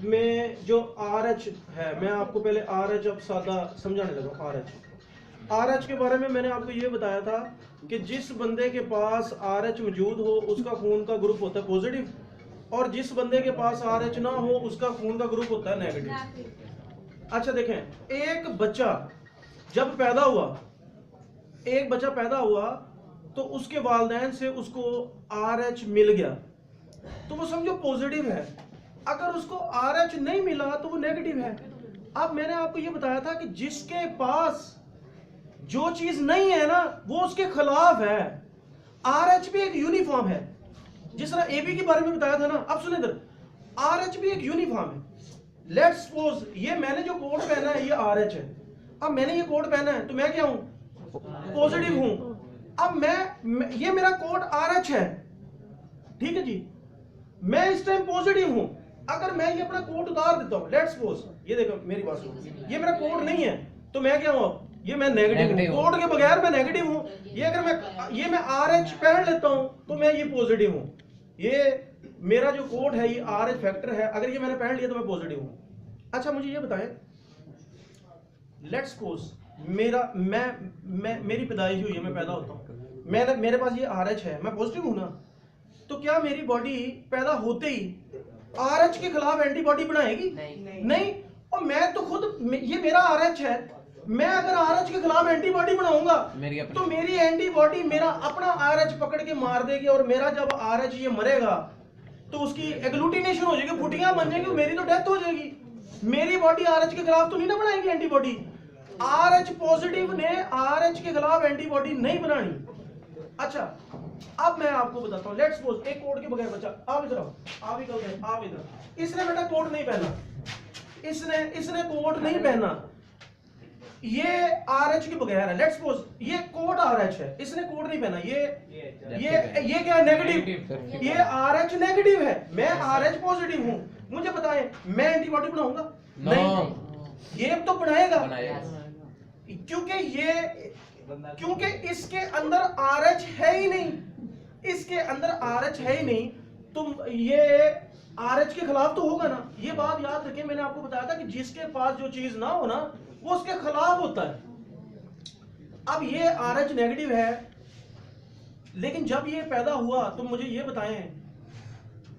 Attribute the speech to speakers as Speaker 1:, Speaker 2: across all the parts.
Speaker 1: में जो RH है, मैं आपको पहले RH अब सादा समझाने लगा। RH के बारे में मैंने आपको ये बताया था कि जिस बंदे के पास RH मौजूद हो उसका खून का ग्रुप होता है पॉजिटिव, और जिस बंदे के पास RH ना हो उसका खून का ग्रुप होता है नेगेटिव। अच्छा देखें, एक बच्चा जब पैदा हुआ तो उसके वालिदैन से उसको RH मिल गया तो वो समझो पॉजिटिव है। अगर उसको RH नहीं मिला तो वो नेगेटिव है। अब मैंने आपको ये बताया था कि जिसके पास जो चीज नहीं है ना वो उसके खिलाफ है। RH भी एक यूनिफॉर्म है, जिस तरह AB के बारे में बताया था ना। अब सुने इधर, RH भी एक यूनिफॉर्म है। लेट्स सपोज ये मैंने जो कोट पहना है ये RH है। अब मैंने ये कोट पहना है तो मैं क्या हूं? पॉजिटिव हूं। अब मैं ये मेरा कोट RH है, ठीक है जी, मैं इस टाइम पॉजिटिव हूं। अगर मैं ये अपना कोट उतार देता हूं, लेट्स सपोज ये देखो मेरी बात सुनो, ये मेरा कोट नहीं है तो मैं क्या हूं? ये मैं नेगेटिव हूं। कोट के बगैर मैं नेगेटिव हूं। ये अगर मैं RH पहन लेता हूं तो मैं ये पॉजिटिव हूं। ये मेरा जो कोट है ये RH फैक्टर है, अगर ये मैंने पहन लिया तो मैं पॉजिटिव हूं। अच्छा मुझे ये बताएं, लेट्स सपोज मेरी पैदाइश हुई है, मैं पैदा होता हूं, मेरे पास ये RH है, मैं पॉजिटिव हूं ना, तो क्या मेरी बॉडी पैदा होते ही RH के खिलाफ एंटीबॉडी बनाएगी? नहीं। और मैं तो खुद, ये मेरा RH है, मैं अगर RH के खिलाफ एंटीबॉडी बनाऊंगा तो मेरी एंटीबॉडी मेरा अपना RH पकड़ के मार देगी, और मेरा जब RH ये मरेगा तो उसकी एग्लूटिनेशन हो जाएगी, फुटियां बन जाएंगी, मेरी तो डेथ हो जाएगी। मेरी बॉडी RH के खिलाफ तो नहीं ना बनाएगी एंटीबॉडी। RH पॉजिटिव ने RH के खिलाफ एंटीबॉडी नहीं बनानी। अच्छा अब मैं आपको बताता हूं, लेट्स सपोज एक कोट के बगैर बच्चा, आप इधर आओ, आप इधर, इसने बेटा कोट नहीं पहना, इसने कोट नहीं पहना, ये RH के बगैर है। लेट्स सपोज ये कोट RH है, इसने कोट नहीं पहना, ये क्या है? नेगेटिव। ये RH नेगेटिव है, मैं RH पॉजिटिव हूं। मुझे बताएं मैं एंटीबॉडी बनाऊंगा? नहीं। ये तो बनाएगा, क्योंकि इसके अंदर RH है ही नहीं, इसके अंदर RH है ही नहीं, तुम ये RH के खिलाफ तो होगा ना। ये बात याद रखें, मैंने आपको बताया था कि जिसके पास जो चीज ना हो ना वो उसके खिलाफ होता है। अब ये RH नेगेटिव है, लेकिन जब ये पैदा हुआ तो मुझे ये बताएं,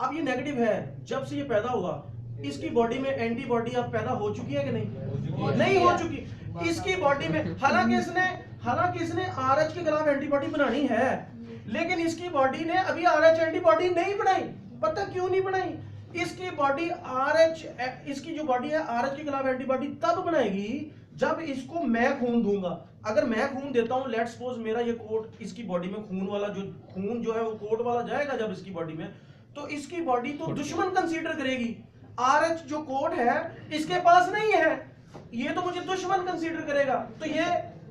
Speaker 1: अब ये नेगेटिव है, जब से ये पैदा हुआ इसकी बॉडी में एंटीबॉडी अब पैदा हो चुकी है कि नहीं हो चुकी इसकी बॉडी में। हालांकि इसने RH के खिलाफ एंटीबॉडी बनानी है, लेकिन इसकी बॉडी ने अभी RH एंटीबॉडी नहीं बनाई। पता क्यों नहीं बनाई? इसकी बॉडी इसकी जो बॉडी है RH के खिलाफ एंटीबॉडी तब बनाएगी जब इसको मैं खून दूंगा। अगर मैं खून देता हूं, लेट्स सपोज मेरा ये कोट, इसकी बॉडी में खून जो है वो कोट वाला जाएगा जब इसकी बॉडी में, तो इसकी बॉडी तो दुश्मन कंसीडर करेगी। RH जो कोट है इसके पास नहीं है, ये तो मुझे दुश्मन कंसीडर करेगा, तो ये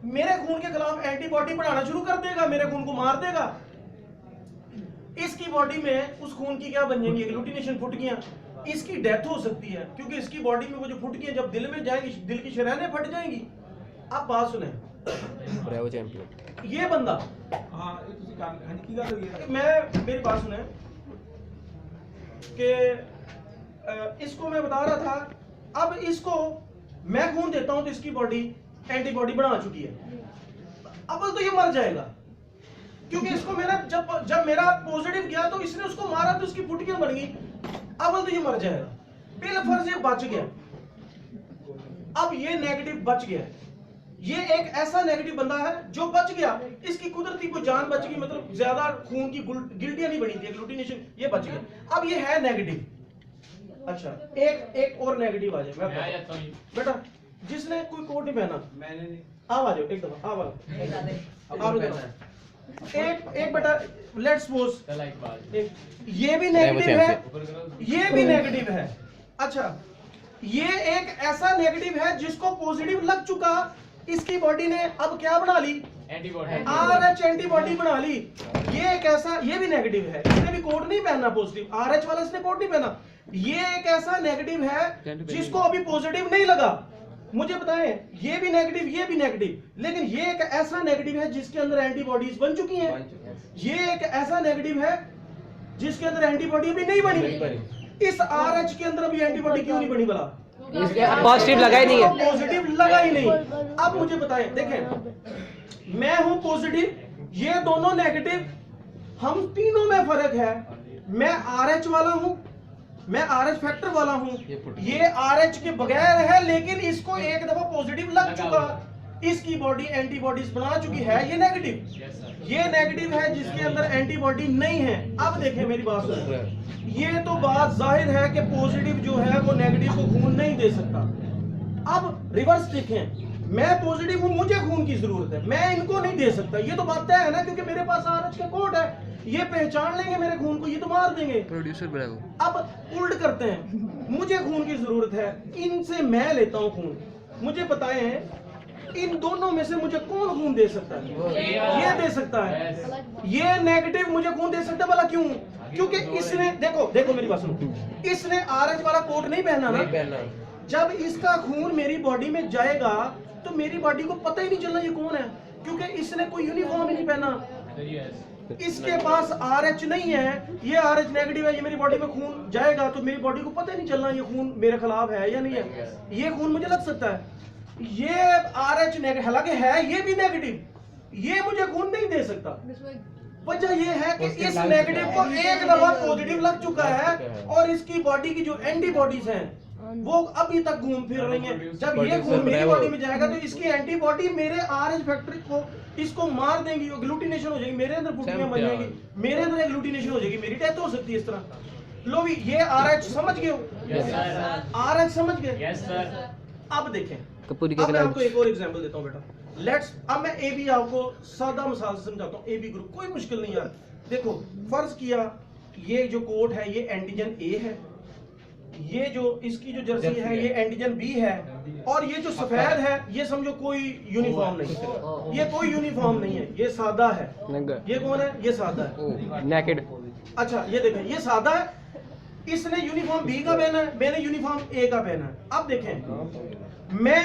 Speaker 1: मेरे खून के खिलाफ एंटीबॉडी बनाना शुरू कर देगा, मेरे खून को मार देगा। इसकी बॉडी में उस खून की क्या बन जाएंगी? एग्लूटिनेशन, फुटकियां। इसकी डेथ हो सकती है, क्योंकि इसकी बॉडी में वो जो फुटकियां जब दिल में जाएंगी, दिल की शरैनें फट जाएंगी। आप बात सुने, ये बंदा, मेरी बात सुने कि इसको मैं बता रहा था, अब इसको मैं खून देता हूं तो इसकी बॉडी एंटीबॉडी बना चुकी है। अब तो ये मर जाएगा, क्योंकि इसको मैंने जब मेरा पॉजिटिव गया तो इसने उसको मारा तो उसकी फुटकियां बन गई। अब तो ये मर जाएगा, बिलफर्ज ये बच गया। अब ये नेगेटिव बच गया, ये एक ऐसा नेगेटिव बंदा है जो बच गया, इसकी कुदरती कोई जान बच गई, मतलब ज्यादा खून की गिल्टियां नहीं बनी थी, एग्लूटिनेशन, ये बच गया। अब ये है नेगेटिव। अच्छा एक और नेगेटिव आ जाए बेटा, जिसने कोई कोट नहीं पहना, मैंने नहीं, आप आ जाओ एक दफा, आप एक बेटा, लेट्स सपोज ये भी नेगेटिव है, ये भी नेगेटिव है। अच्छा ये एक ऐसा नेगेटिव है जिसको पॉजिटिव लग चुका, इसकी बॉडी ने अब क्या बना ली? RH एंटीबॉडी बना ली। ये एक ऐसा, ये भी नेगेटिव है, इसने भी कोट नहीं पहना पॉजिटिव, RH वाला इसने कोट नहीं पहना। ये एक ऐसा नेगेटिव है जिसको अभी पॉजिटिव नहीं लगा। मुझे बताएं, ये भी नेगेटिव, ये भी नेगेटिव, लेकिन ये एक ऐसा नेगेटिव है जिसके अंदर एंटीबॉडीज बन चुकी हैं। ये एक ऐसा नेगेटिव है जिसके अंदर एंटीबॉडी अभी नहीं बनी। इस RH के अंदर अभी एंटीबॉडी क्यों नहीं बनी भला?
Speaker 2: पॉजिटिव लगा ही नहीं है।
Speaker 1: पॉजिटिव लगा ही नहीं। अब मुझे बताएं, देखें मैं हूं पॉजिटिव, ये दोनों नेगेटिव, हम तीनों में फर्क है। मैं RH वाला हूं, मैं RH फैक्टर वाला हूं, ये RH के बगैर है, लेकिन इसको एक दफा पॉजिटिव लग चुका, इसकी बॉडी एंटीबॉडीज बना चुकी है, ये नेगेटिव। ये नेगेटिव है जिसके अंदर एंटीबॉडी नहीं है। अब देखें मेरी बात सुनो, ये तो बात जाहिर है कि पॉजिटिव जो है वो नेगेटिव को खून नहीं दे सकता। अब रिवर्स देखें, मैं पॉजिटिव हूं, मुझे खून की जरूरत है, मैं इनको नहीं दे सकता। ये तो बात तय है ना, क्योंकि मेरे पास RH का कोड है, ये पहचान लेंगे मेरे खून को, ये तो मार देंगे।
Speaker 2: प्रोड्यूसर
Speaker 1: अब उल्ट करते हैं, मुझे खून की जरूरत है, इनसे मैं लेता हूं खून। मुझे बताएं इन दोनों में से मुझे कौन खून दे सकता है? ये दे सकता है, ये नेगेटिव मुझे खून दे सकता है। भला क्यों? क्योंकि इसने देखो मेरी बात सुनो, इसने RH वाला कोट नहीं पहना ना। जब इसका खून मेरी बॉडी में जाएगा तो मेरी बॉडी को पता ही नहीं चलना ये कौन है, क्योंकि इसने कोई यूनिफॉर्म ही नहीं पहना। इसके पास RH नहीं है, ये RH नेगेटिव है, ये मेरी बॉडी में खून जाएगा तो मेरी बॉडी को पता ही नहीं चलना ये खून मेरे खिलाफ है या नहीं है। ये खून मुझे लग सकता है, ये RH नेगेटिव हालांकि है ये भी नेगेटिव, ये मुझे खून नहीं दे सकता। वजह ये है कि इस नेगेटिव को एक दफा पॉजिटिव लग चुका है और इसकी बॉडी की जो एंटीबॉडीज हैं वो अभी तक घूम फिर रही हैं। जब ये खून मेरी बॉडी में जाएगा तो इसकी एंटीबॉडी मेरे RH फैक्टर को इसको मार देंगी, एग्लूटिनेशन हो जाएगी, मेरे अंदर गुठलियां बन जाएंगी, मेरे अंदर एग्लूटिनेशन हो जाएगी, मेरी डेथ हो सकती है इस तरह। लो भी ये RH समझ गए हो? RH समझ गए? अब देखें, अब मैं आपको एक और एग्जांपल देता हूं बेटा। लेट्स, अब मैं AB आपको सादा मिसाल से समझाता हूं। AB ग्रुप कोई मुश्किल नहीं यार। देखो फर्ज किया ये जो कोड है ये एंटीजन A है, ये जो इसकी जो जर्सी है ये एंटीजन B है, और ये जो सफेद है ये समझो कोई यूनिफॉर्म नहीं है, ये कोई यूनिफॉर्म नहीं है, ये सादा है। ये कौन है? ये सादा है,
Speaker 2: नेकेड।
Speaker 1: अच्छा ये देखें ये सादा है, इसने यूनिफॉर्म B का पहना है, मैंने यूनिफॉर्म A का पहना है। अब देखें मैं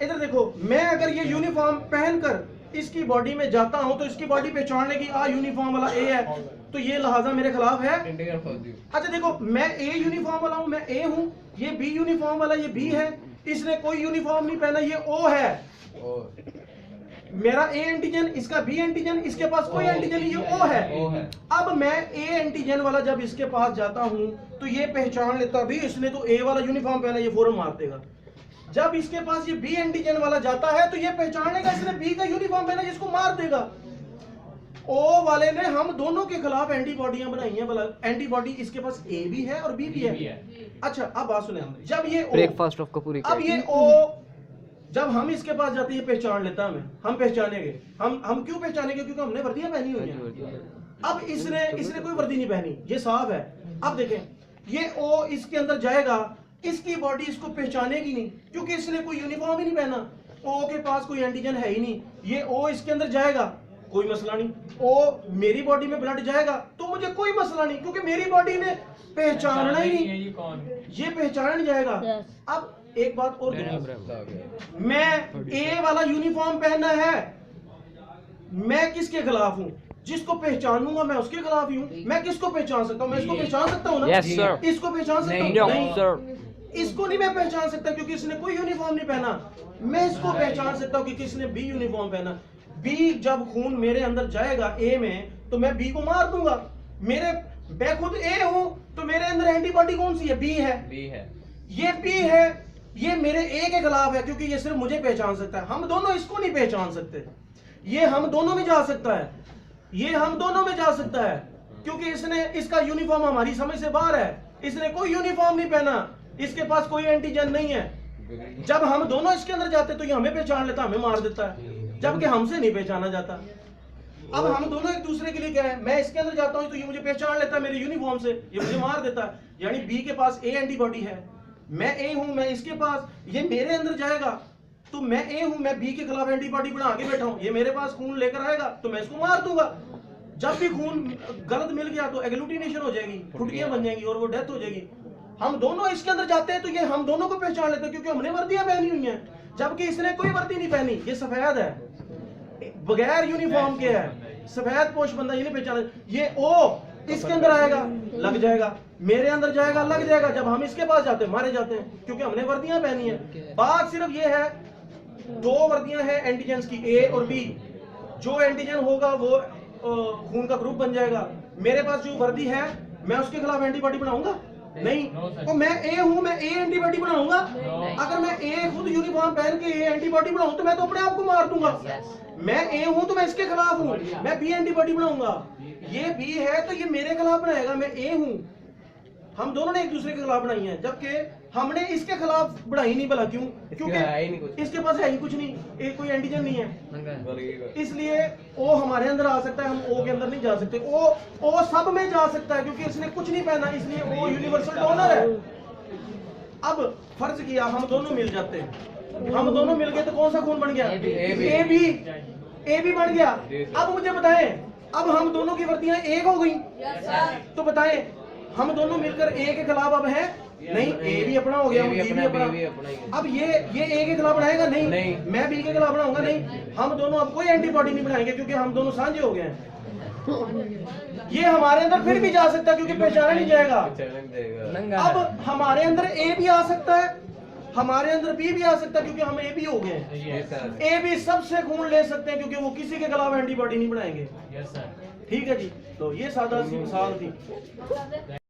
Speaker 1: इधर देखो, मैं अगर ये यूनिफॉर्म पहनकर इसकी बॉडी में जाता हूं तो इसकी बॉडी पहचान लेगी यूनिफॉर्म वाला A है, तो ये लिहाजा मेरे खिलाफ है। अच्छा देखो मैं A यूनिफॉर्म वाला हूं, मैं A हूं, ये B यूनिफॉर्म वाला ये B है, इसने कोई यूनिफॉर्म नहीं पहना, ये O है। मेरा A एंटीजन, इसका B एंटीजन, इसके पास कोई एंटीजन नहीं, ये O है। अब मैं A एंटीजन वाला जब इसके पास जाता हूं तो ये पहचान लेता भी इसने तो A वाला यूनिफॉर्म पहना, ये फौरन मार देगा। जब इसके पास ये B एंटीजन वाला जाता है तो ये पहचान लेगा इसने B का यूनिफॉर्म पहना, इसको मार देगा। O वाले ने हम दोनों के खिलाफ एंटीबॉडियां बनाई हैं, भला एंटीबॉडी इसके पास A भी है और B भी है। अच्छा अब बात सुने, जब ये
Speaker 2: ब्रेकफास्ट ऑफ कपूरी,
Speaker 1: अब ये O जब हम इसके पास जाते हैं पहचान लेता हमें, हम पहचानेंगे, हम क्यों पहचानेंगे? क्योंकि हमने वर्दियां पहनी हुई हैं। अब इसने कोई वर्दी नहीं पहनी, ये साफ है। अब देखें ये O इसके अंदर जाएगा, इसकी बॉडी इसको पहचानेगी नहीं क्योंकि इसने कोई यूनिफॉर्म ही नहीं पहना, O के पास कोई एंटीजन है ही नहीं। ये O इसके अंदर जाएगा, कोई मसला नहीं। O मेरी बॉडी में ब्लड जाएगा तो मुझे कोई मसला नहीं, क्योंकि मेरी बॉडी ने पहचानना ही नहीं, ये पहचान नहीं जाएगा। अब एक बात और, मैं A वाला यूनिफॉर्म पहनना है, मैं किसके खिलाफ हूँ? जिसको पहचानूंगा मैं उसके खिलाफ ही हूँ। मैं किसको पहचान सकता हूँ? मैं इसको पहचान सकता हूँ ना?
Speaker 2: Yes, sir.
Speaker 1: इसको पहचान सकता हूँ? नहीं, इसको नहीं मैं पहचान सकता क्योंकि इसने कोई यूनिफॉर्म नहीं पहना। मैं इसको पहचान सकता हूँ क्योंकि इसने B यूनिफॉर्म पहना। B जब खून मेरे अंदर जाएगा A में तो मैं B को मार दूंगा। मैं खुद A हूँ तो मेरे अंदर एंटीबॉडी कौन सी है? B है। ये B है, ये मेरे A के खिलाफ है क्योंकि ये सिर्फ मुझे पहचान सकता है। हम दोनों इसको नहीं पहचान सकते। ये हम दोनों में जा सकता है, ये हम दोनों में जा सकता है क्योंकि इसका यूनिफॉर्म हमारी समझ से बाहर है। इसने कोई यूनिफॉर्म नहीं पहना, इसके पास कोई एंटीजन नहीं है। जब हम दोनों इसके अंदर जाते तो ये हमें पहचान लेता, हमें मार देता है, जबकि हमसे नहीं पहचाना जाता। अब हम दोनों एक दूसरे के लिए क्या है, मैं इसके अंदर जाता हूं तो ये मुझे पहचान लेता है मेरे यूनिफॉर्म से, ये मुझे मार देता है। यानी B के पास A एंटीबॉडी है, मैं A हूं, मैं इसके पास, ये मेरे अंदर जाएगा तो मैं A हूं, मैं B के खिलाफ एंटीबॉडी बना के बैठा हूं, ये मेरे पास खून लेकर आएगा तो मैं इसको मार दूंगा। जब भी खून गलत मिल गया तो एग्लूटिनेशन हो जाएगी, फुटकियां बन जाएंगी और वो डेथ हो जाएगी। हम दोनों इसके अंदर जाते हैं तो ये हम दोनों को पहचान लेते हैं क्योंकि हमने वर्दियां पहनी हुई हैं, जबकि इसने कोई वर्दी नहीं पहनी। ये सफेद है, बगैर यूनिफॉर्म के है, सफेद पोश बंदा, ये नहीं पहचाना। ये O इसके अंदर आएगा, लग जाएगा। मेरे अंदर जाएगा, लग जाएगा, जब हम इसके पास जाते हैं मारे जाते हैं, क्योंकि हमने वर्दियां पहनी है। बात सिर्फ ये है, दो वर्दियां हैं एंटीजेंस की, ए और बी। जो एंटीजन होगा वो खून का ग्रुप बन जाएगा। मेरे पास जो वर्दी है, मैं उसके खिलाफ एंटीबॉडी बनाऊंगा नहीं। तो मैं ए हूं, मैं ए एंटीबॉडी बनाऊंगा? अगर मैं ए खुद यूनिफॉर्म पहन के ए एंटीबॉडी बनाऊं तो मैं तो अपने आप को मार दूंगा। मैं ए हूं तो मैं इसके खिलाफ हूं, मैं बी एंटीबॉडी बनाऊंगा। ये बी है तो ये मेरे खिलाफ बनाएगा, मैं ए हूं। हम दोनों ने एक दूसरे के खिलाफ बनाई है, जबकि हमने इसके खिलाफ बढ़ाई नहीं। भला क्यों? क्योंकि इसके पास है ही कुछ नहीं, एक कोई एंटीजन नहीं है, इसलिए ओ हमारे अंदर आ सकता है, हम ओ के अंदर नहीं जा सकते। ओ सब में जा सकता है क्योंकि इसने कुछ नहीं पहना, इसलिए ओ यूनिवर्सल डोनर है। अब फर्ज किया हम दोनों मिल जाते हैं, हम दोनों मिल गए तो कौन सा खून बन गया? ए बी बन गया। अब मुझे बताएं, अब हम दोनों की वर्दियां एक हो गई, तो बताएं हम दोनों मिलकर ए के खिलाफ अब है नहीं, ए भी अपना हो गया, बी भी अपना। अब ये ए के खिलाफ बनाएगा नहीं, मैं बी के खिलाफ बनाऊंगा नहीं। हम दोनों अब कोई एंटीबॉडी नहीं बनाएंगे क्योंकि हम दोनों साझे हो गए हैं। ये हमारे अंदर फिर भी जा सकता है क्योंकि पहचाना नहीं जाएगा। अब हमारे अंदर ए भी आ सकता है, हमारे अंदर बी भी आ सकता है क्योंकि हम ए बी हो गए हैं। ए बी सबसे खून ले सकते हैं क्योंकि वो किसी के खिलाफ एंटीबॉडी नहीं बनाएंगे। ठीक है जी, तो ये सादा सी मिसाल थी।